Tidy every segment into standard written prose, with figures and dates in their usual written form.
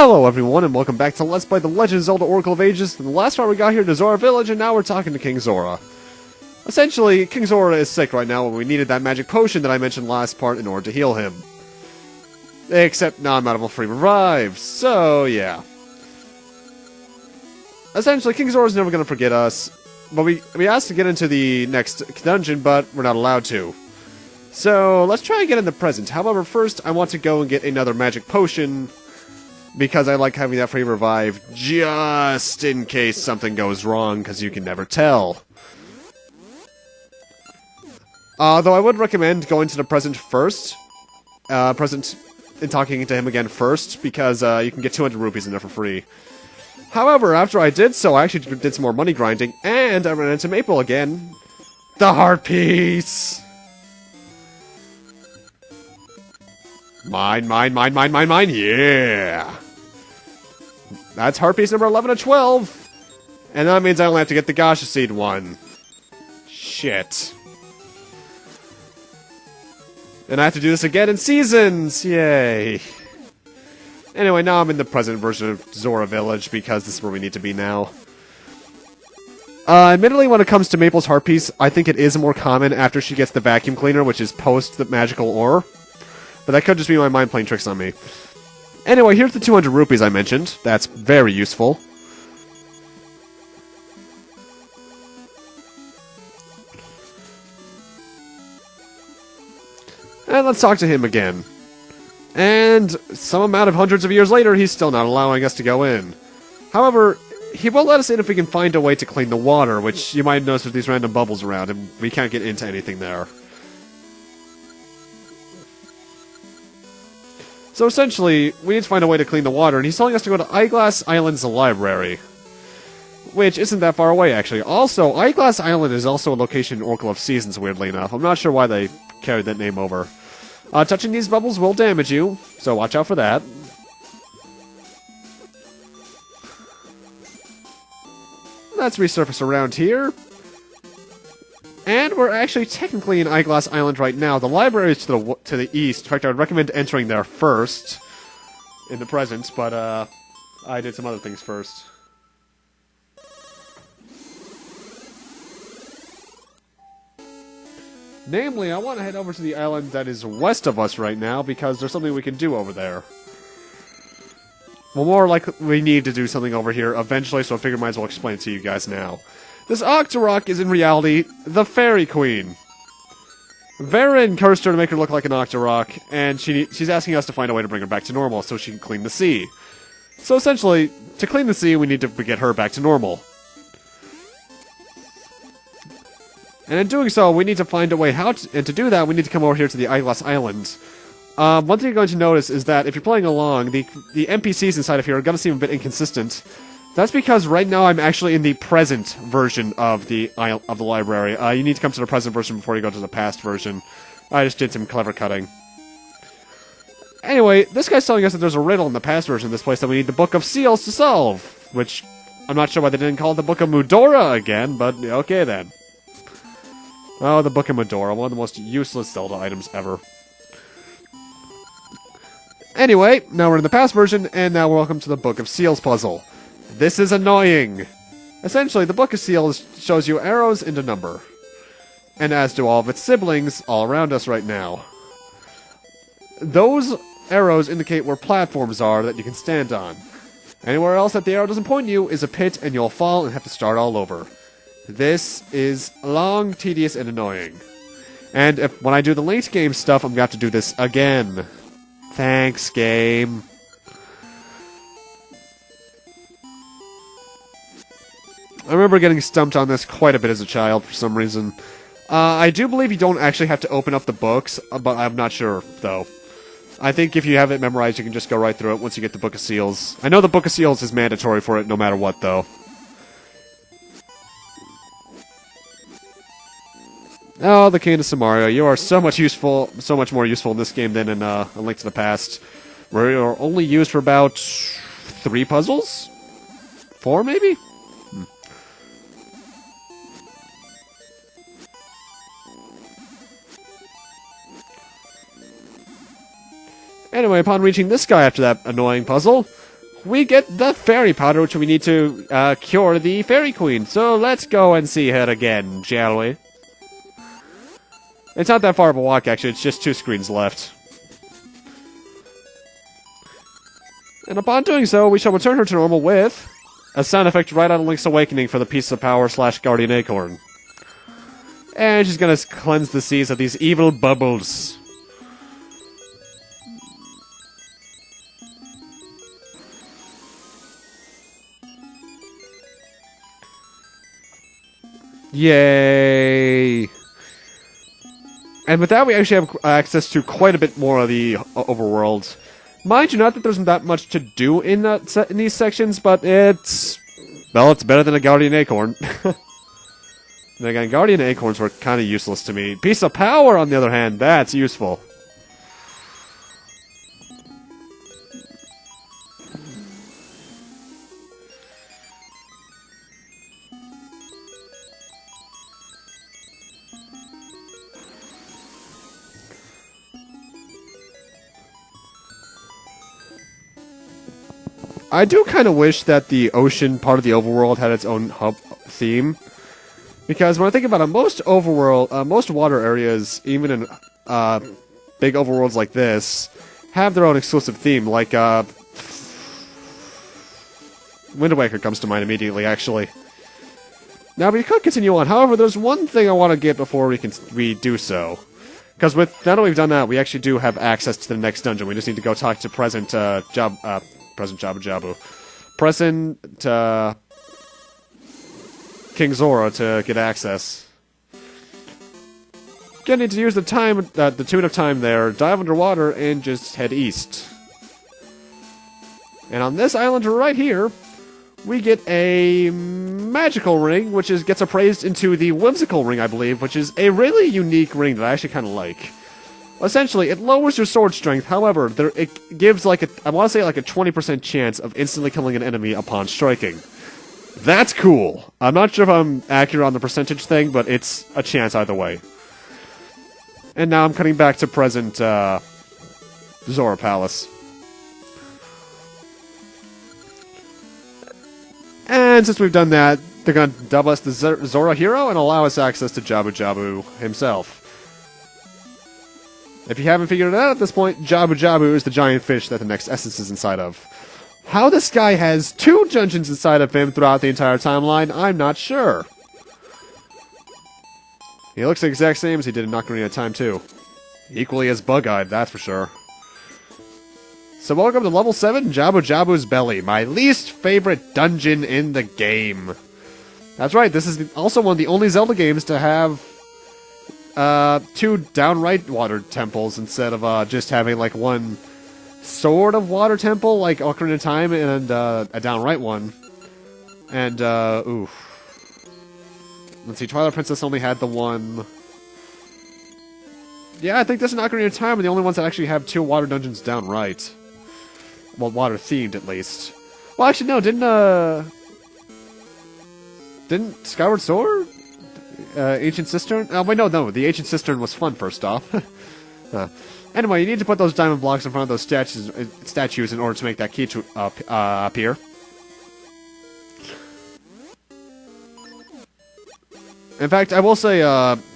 Hello everyone, and welcome back to Let's Play The Legend of Zelda Oracle of Ages. In the last part we got here to Zora Village, and now we're talking to King Zora. Essentially, King Zora is sick right now, and we needed that magic potion that I mentioned last part in order to heal him. Except now I'm out of a free revive, so yeah. Essentially, King Zora's never going to forget us, but we asked to get into the next dungeon, but we're not allowed to. So, let's try and get in the present. However, first I want to go and get another magic potion, because I like having that free revive, just in case something goes wrong, because you can never tell. Though I would recommend going to the present first. And talking to him again first, because you can get 200 rupees in there for free. However, after I did so, I actually did some more money grinding, and I ran into Maple again. The heart piece! Mine, yeah! That's heart piece number 11 of 12! And that means I only have to get the Gasha Seed one. Shit. And I have to do this again in Seasons! Yay! Anyway, now I'm in the present version of Zora Village, because this is where we need to be now. Admittedly, when it comes to Maple's heart piece, I think it is more common after she gets the vacuum cleaner, which is post the magical ore. But that could just be my mind playing tricks on me. Anyway, here's the 200 rupees I mentioned. That's very useful. And let's talk to him again. And some amount of hundreds of years later, he's still not allowing us to go in. However, he will let us in if we can find a way to clean the water, which you might notice there's these random bubbles around, and we can't get into anything there. So essentially, we need to find a way to clean the water, and he's telling us to go to Eyeglass Island's library. Which isn't that far away, actually. Also, Eyeglass Island is also a location in Oracle of Seasons, weirdly enough. I'm not sure why they carried that name over. Touching these bubbles will damage you, so watch out for that. Let's resurface around here. And we're actually technically in Eyeglass Island right now. The library is to the east. In fact, I would recommend entering there first in the present, but I did some other things first. Namely, I want to head over to the island that is west of us right now, because there's something we can do over there. Well, more like we need to do something over here eventually, so I figured I might as well explain it to you guys now. This Octorok is in reality the Fairy Queen. Varen cursed her to make her look like an Octorok, and she's asking us to find a way to bring her back to normal so she can clean the sea. So essentially, to clean the sea, we need to get her back to normal. And in doing so, we need to find a way how to... And to do that, we need to come over here to the Eyeglass Island. One thing you're going to notice is that if you're playing along, the NPCs inside of here are going to seem a bit inconsistent. That's because right now I'm actually in the present version of the library. You need to come to the present version before you go to the past version. I just did some clever cutting. Anyway, this guy's telling us that there's a riddle in the past version of this place that we need the Book of Seals to solve. Which, I'm not sure why they didn't call it the Book of Mudora again, but okay then. Oh, the Book of Mudora, one of the most useless Zelda items ever. Anyway, now we're in the past version, and now welcome to the Book of Seals puzzle. This is annoying! Essentially, the Book of Seals shows you arrows and a number. And as do all of its siblings all around us right now. Those arrows indicate where platforms are that you can stand on. Anywhere else that the arrow doesn't point you is a pit, and you'll fall and have to start all over. This is long, tedious, and annoying. And when I do the late game stuff, I'm going to have to do this again. Thanks, game. I remember getting stumped on this quite a bit as a child for some reason. I do believe you don't actually have to open up the books, but I'm not sure, though. I think if you have it memorized, you can just go right through it once you get the Book of Seals. I know the Book of Seals is mandatory for it no matter what, though. Oh, the Cane of Somaria. You are so much more useful in this game than in A Link to the Past, where you're only used for about 3 puzzles? 4, maybe? Anyway, upon reaching this guy after that annoying puzzle, we get the fairy powder, which we need to cure the fairy queen. So let's go and see her again, shall we? It's not that far of a walk, actually. It's just 2 screens left. And upon doing so, we shall return her to normal with a sound effect right out of Link's Awakening for the Piece of Power / Guardian Acorn. And she's gonna cleanse the seas of these evil bubbles. Yay! And with that, we actually have access to quite a bit more of the overworld. Mind you, not that there's not much to do in these sections, but it's... well, it's better than a Guardian Acorn. And again, Guardian Acorns were kind of useless to me. Piece of Power, on the other hand, that's useful. I do kind of wish that the ocean part of the overworld had its own hub theme. Because when I think about it, most water areas, even in big overworlds like this, have their own exclusive theme. Like, Wind Waker comes to mind immediately, actually. Now, we could continue on. However, there's one thing I want to get before we do so. Because now that we've done that, we actually do have access to the next dungeon. We just need to go talk to Present Jabu Jabu. Present King Zora to get access. Gonna need to use the tune of time there, dive underwater, and just head east. And on this island right here, we get a magical ring, which gets appraised into the whimsical ring, I believe, which is a really unique ring that I actually kind of like. Essentially, it lowers your sword strength, however, it gives like I want to say like a 20% chance of instantly killing an enemy upon striking. That's cool. I'm not sure if I'm accurate on the percentage thing, but it's a chance either way. And now I'm cutting back to present Zora Palace. And since we've done that, they're going to double us the Zora hero and allow us access to Jabu Jabu himself. If you haven't figured it out at this point, Jabu Jabu is the giant fish that the next essence is inside of. How this guy has 2 dungeons inside of him throughout the entire timeline, I'm not sure. He looks the exact same as he did in Ocarina of Time 2. Equally as bug-eyed, that's for sure. So welcome to level 7, Jabu Jabu's Belly, my least favorite dungeon in the game. That's right, this is also one of the only Zelda games to have 2 downright water temples instead of just having like one sort of water temple like Ocarina of Time and a downright one. And oof. Let's see, Twilight Princess only had the one. Yeah, I think this and Ocarina of Time are the only ones that actually have 2 water dungeons downright. Well, water themed at least. Well, actually no, didn't Skyward Sword? Ancient Cistern? Oh, wait, no, the Ancient Cistern was fun, first off. Anyway, you need to put those diamond blocks in front of those statues in order to make that key to appear. In fact, I will say,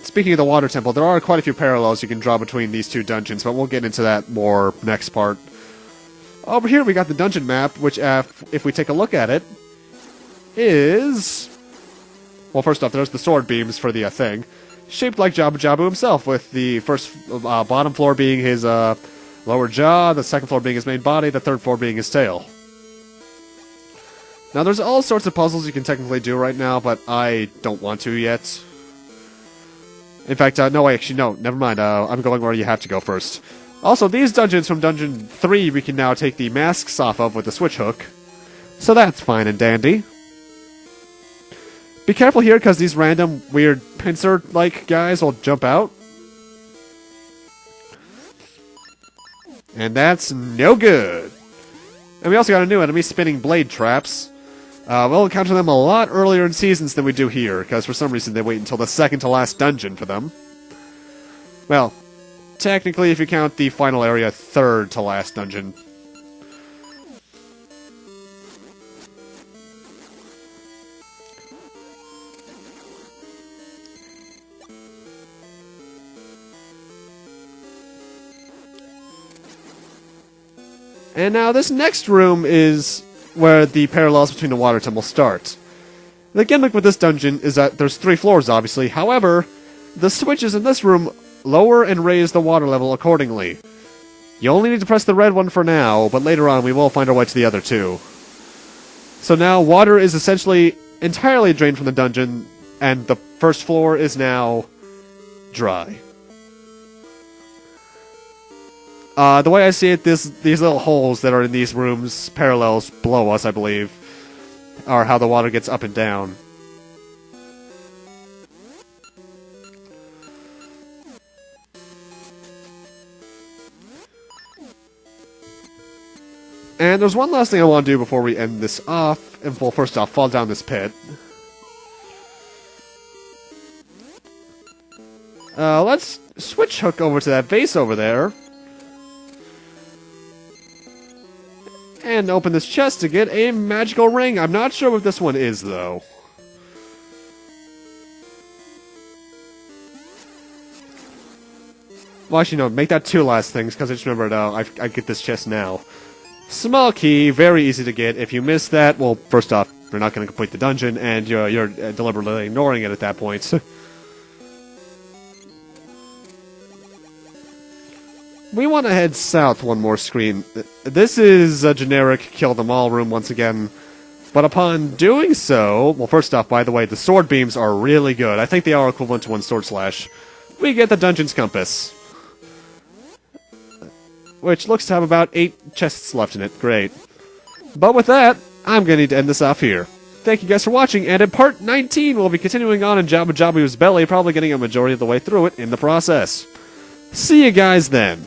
speaking of the Water Temple, there are quite a few parallels you can draw between these 2 dungeons, but we'll get into that more next part. Over here, we got the dungeon map, which, if we take a look at it, is... Well, first off, there's the sword beams for the thing. Shaped like Jabu Jabu himself, with the first bottom floor being his lower jaw, the second floor being his main body, the third floor being his tail. Now, there's all sorts of puzzles you can technically do right now, but I don't want to yet. In fact, no, actually, no, never mind. I'm going where you have to go first. Also, these dungeons from Dungeon 3, we can now take the masks off of with the switch hook. So that's fine and dandy. Be careful here, because these random, weird, pincer-like guys will jump out. And that's no good. And we also got a new enemy, spinning blade traps. We'll encounter them a lot earlier in seasons than we do here, because for some reason they wait until the second to last dungeon for them. Well, technically if you count the final area, third to last dungeon. And now this next room is where the parallels between the water temples start. The gimmick with this dungeon is that there's 3 floors, obviously. However, the switches in this room lower and raise the water level accordingly. You only need to press the red one for now, but later on we will find our way to the other 2. So now water is essentially entirely drained from the dungeon, and the first floor is now dry. The way I see it, these little holes that are in these rooms, parallels below us, I believe, are how the water gets up and down. And there's one last thing I want to do before we end this off, and well, first off, fall down this pit. Let's switch Hook over to that vase over there. And open this chest to get a magical ring. I'm not sure what this one is, though. Well, actually, no, make that 2 last things, because I just remembered, I get this chest now. Small key, very easy to get. If you miss that, well, first off, you're not going to complete the dungeon, and you're deliberately ignoring it at that point. We want to head south one more screen. This is a generic kill them all room once again. But upon doing so, well, first off, by the way, the sword beams are really good. I think they are equivalent to 1 sword slash. We get the dungeon's compass, which looks to have about 8 chests left in it. Great. But with that, I'm going to need to end this off here. Thank you guys for watching, and in part 19, we'll be continuing on in Jabu Jabu's belly, probably getting a majority of the way through it in the process. See you guys then.